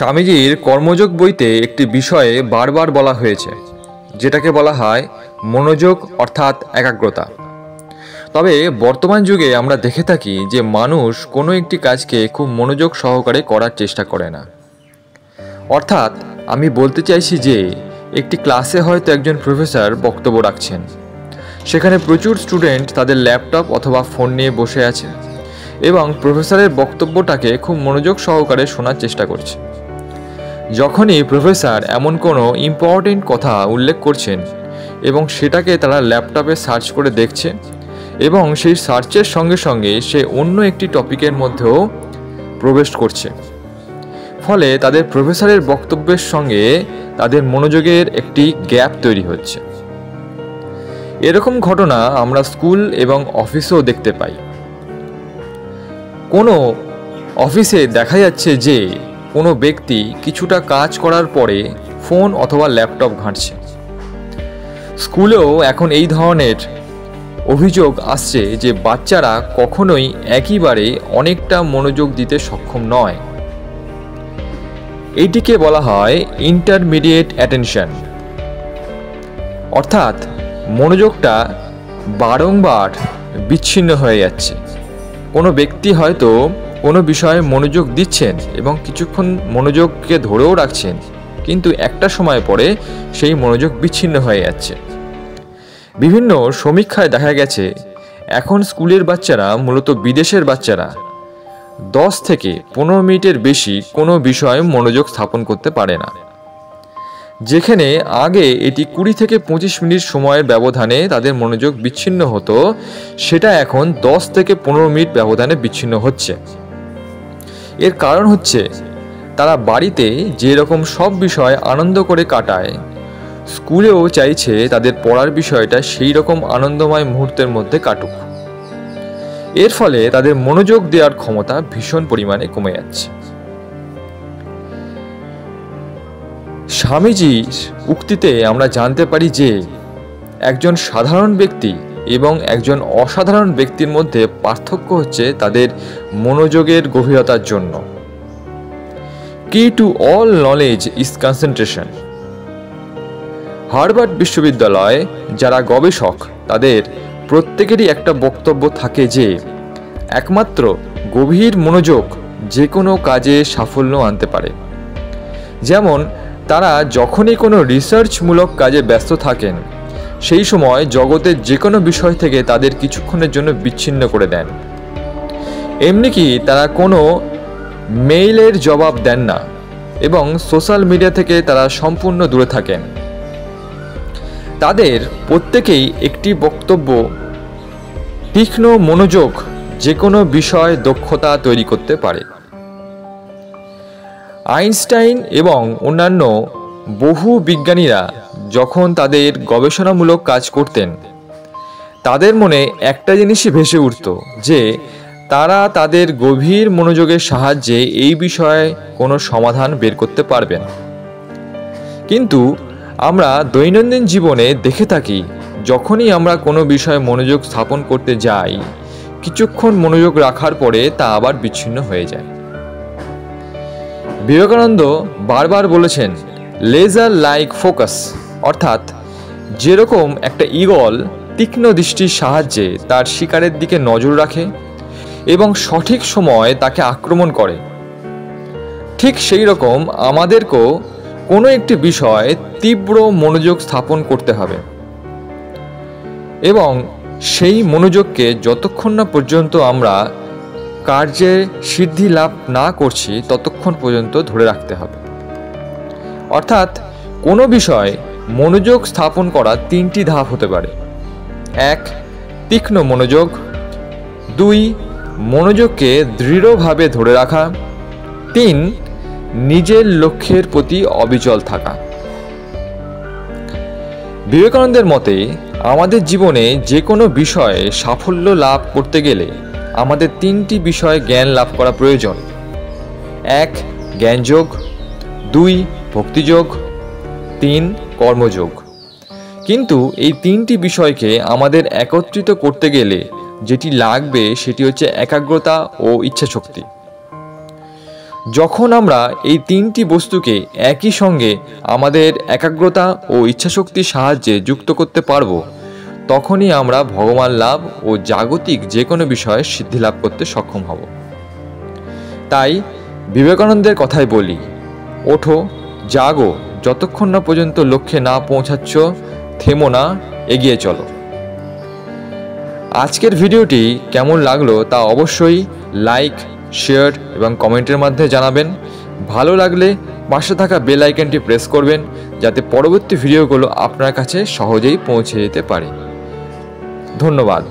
স্বামীজির কর্মযোগ বইতে একটি বিষয়ে বারবার বলা হয়েছে, যেটাকে বলা হয় মনোযোগ অর্থাৎ একাগ্রতা। তবে বর্তমান যুগে আমরা দেখে থাকি যে মানুষ কোনো একটি কাজকে খুব মনোযোগ সহকারে করার চেষ্টা করে না। অর্থাৎ আমি বলতে চাইছি যে একটি ক্লাসে হয়তো একজন প্রফেসর বক্তব্য রাখছেন, সেখানে প্রচুর স্টুডেন্ট তাদের ল্যাপটপ অথবা ফোন নিয়ে বসে আছে এবং প্রফেসরের বক্তব্যটাকে খুব মনোযোগ সহকারে শোনার চেষ্টা করছে। যখনই প্রফেসর এমন কোনো ইম্পর্টেন্ট কথা উল্লেখ করছেন এবং সেটাকে তারা ল্যাপটপে সার্চ করে দেখছে এবং সেই সার্চের সঙ্গে সঙ্গে সে অন্য একটি টপিকের মধ্যেও প্রবেশ করছে, ফলে তাদের প্রফেসরের বক্তব্যের সঙ্গে তাদের মনোযোগের একটি গ্যাপ তৈরি হচ্ছে। এরকম ঘটনা আমরা স্কুল এবং অফিসেও দেখতে পাই। কোনো অফিসে দেখা যাচ্ছে যে কোনো ব্যক্তি কিছুটা কাজ করার পরে ফোন অথবা ল্যাপটপ ঘাঁটছে। স্কুলেও এখন এই ধরনের অভিযোগ আসছে যে বাচ্চারা কখনোই একইবারে অনেকটা মনোযোগ দিতে সক্ষম নয়। এইটিকে বলা হয় ইন্টারমিডিয়েট অ্যাটেনশন, অর্থাৎ মনোযোগটা বারংবার বিচ্ছিন্ন হয়ে যাচ্ছে। কোনো ব্যক্তি হয়তো কোনো বিষয়ে মনোযোগ দিচ্ছেন এবং কিছুক্ষণ মনোযোগকে ধরেও রাখছেন, কিন্তু একটা সময় পরে সেই মনোযোগ বিচ্ছিন্ন হয়ে যাচ্ছে। বিভিন্ন সমীক্ষায় দেখা গেছে এখন স্কুলের বাচ্চারা, মূলত বিদেশের বাচ্চারা, 10 থেকে 15 মিনিটের বেশি কোনো বিষয়ে মনোযোগ স্থাপন করতে পারে না। যেখানে আগে এটি 20 থেকে 25 মিনিট সময়ের ব্যবধানে তাদের মনোযোগ বিচ্ছিন্ন হতো, সেটা এখন 10 থেকে 15 মিনিট ব্যবধানে বিচ্ছিন্ন হচ্ছে। এর কারণ হচ্ছে তারা বাড়িতে যেরকম সব বিষয় আনন্দ করে কাটায়, স্কুলেও চাইছে তাদের পড়ার বিষয়টা সেই রকম আনন্দময় মুহূর্তের মধ্যে কাটুক। এর ফলে তাদের মনোযোগ দেওয়ার ক্ষমতা ভীষণ পরিমাণে কমে যাচ্ছে। স্বামীজির উক্তিতে আমরা জানতে পারি যে একজন সাধারণ ব্যক্তি এবং একজন অসাধারণ ব্যক্তির মধ্যে পার্থক্য হচ্ছে তাদের মনোযোগের গভীরতার জন্য। কি to all knowledge is concentration. Harvard বিশ্ববিদ্যালয়ে যারা গবেষক, তাদের প্রত্যেকেরই একটা বক্তব্য থাকে যে একমাত্র গভীর মনোযোগ যে কোনো কাজে সাফল্য আনতে পারে। যেমন তারা যখনই কোনো রিসার্চমূলক কাজে ব্যস্ত থাকেন, সেই সময় জগতের যে কোনো বিষয় থেকে তাদের কিছুক্ষণের জন্য বিচ্ছিন্ন করে দেন। এমনকি তারা কোনো মেইলের জবাব দেন না এবং সোশ্যাল মিডিয়া থেকে তারা সম্পূর্ণ দূরে থাকেন। তাদের প্রত্যেকেই একটি বক্তব্য, তীক্ষ্ণ মনোযোগ যে কোনো বিষয় দক্ষতা তৈরি করতে পারে। আইনস্টাইন এবং অন্যান্য বহু বিজ্ঞানীরা যখন তাদের গবেষণামূলক কাজ করতেন, তাদের মনে একটা জিনিসই ভেসে উঠত যে তারা তাদের গভীর মনোযোগের সাহায্যে এই বিষয়ে কোনো সমাধান বের করতে পারবেন। কিন্তু আমরা দৈনন্দিন জীবনে দেখে থাকি, যখনই আমরা কোনো বিষয়ে মনোযোগ স্থাপন করতে যাই, কিছুক্ষণ মনোযোগ রাখার পরে তা আবার বিচ্ছিন্ন হয়ে যায়। বিবেকানন্দ বারবার বলেছেন লেজার লাইক ফোকাস, অর্থাৎ যেরকম একটা ঈগল তীক্ষ্ণ দৃষ্টির সাহায্যে তার শিকারের দিকে নজর রাখে এবং সঠিক সময় তাকে আক্রমণ করে, ঠিক সেই রকম আমাদেরকেও কোনো একটি বিষয়ে তীব্র মনোযোগ স্থাপন করতে হবে এবং সেই মনোযোগকে যতক্ষণ না পর্যন্ত আমরা কার্যে সিদ্ধি লাভ না করছি ততক্ষণ পর্যন্ত ধরে রাখতে হবে। অর্থাৎ কোনো বিষয়ে মনোযোগ স্থাপন করা 3টি ধাপ হতে পারে। 1. তীক্ষ্ণ মনোযোগ। 2. মনোযোগকে দৃঢ়ভাবে ধরে রাখা। 3. নিজের লক্ষ্যের প্রতি অবিচল থাকা। বিবেকানন্দের মতে আমাদের জীবনে যে কোনো বিষয়ে সাফল্য লাভ করতে গেলে আমাদের 3টি বিষয়ে জ্ঞান লাভ করা প্রয়োজন। 1. জ্ঞানযোগ। 2. ভক্তিযোগ। 3. কর্মযোগ। কিন্তু এই 3টি বিষয়কে আমাদের একত্রিত করতে গেলে যেটি লাগবে সেটি হচ্ছে একাগ্রতা ও ইচ্ছাশক্তি। যখন আমরা এই তিনটি বস্তুকে একই সঙ্গে আমাদের একাগ্রতা ও ইচ্ছাশক্তির সাহায্যে যুক্ত করতে পারব, তখনই আমরা ভগবান লাভ ও জাগতিক যে কোনো বিষয়ে সিদ্ধি লাভ করতে সক্ষম হব। তাই বিবেকানন্দের কথাই বলি, ওঠো, জাগো, যতক্ষণ না পর্যন্ত লক্ষ্যে না পৌঁছাচ্ছ, থেমো না, এগিয়ে চলো। আজকের ভিডিওটি কেমন লাগলো তা অবশ্যই লাইক, শেয়ার এবং কমেন্টের মাধ্যমে জানাবেন। ভালো লাগলে পাশে থাকা বেল আইকনটি প্রেস করবেন, যাতে পরবর্তী ভিডিওগুলো আপনার কাছে সহজেই পৌঁছে যেতে পারে। ধন্যবাদ।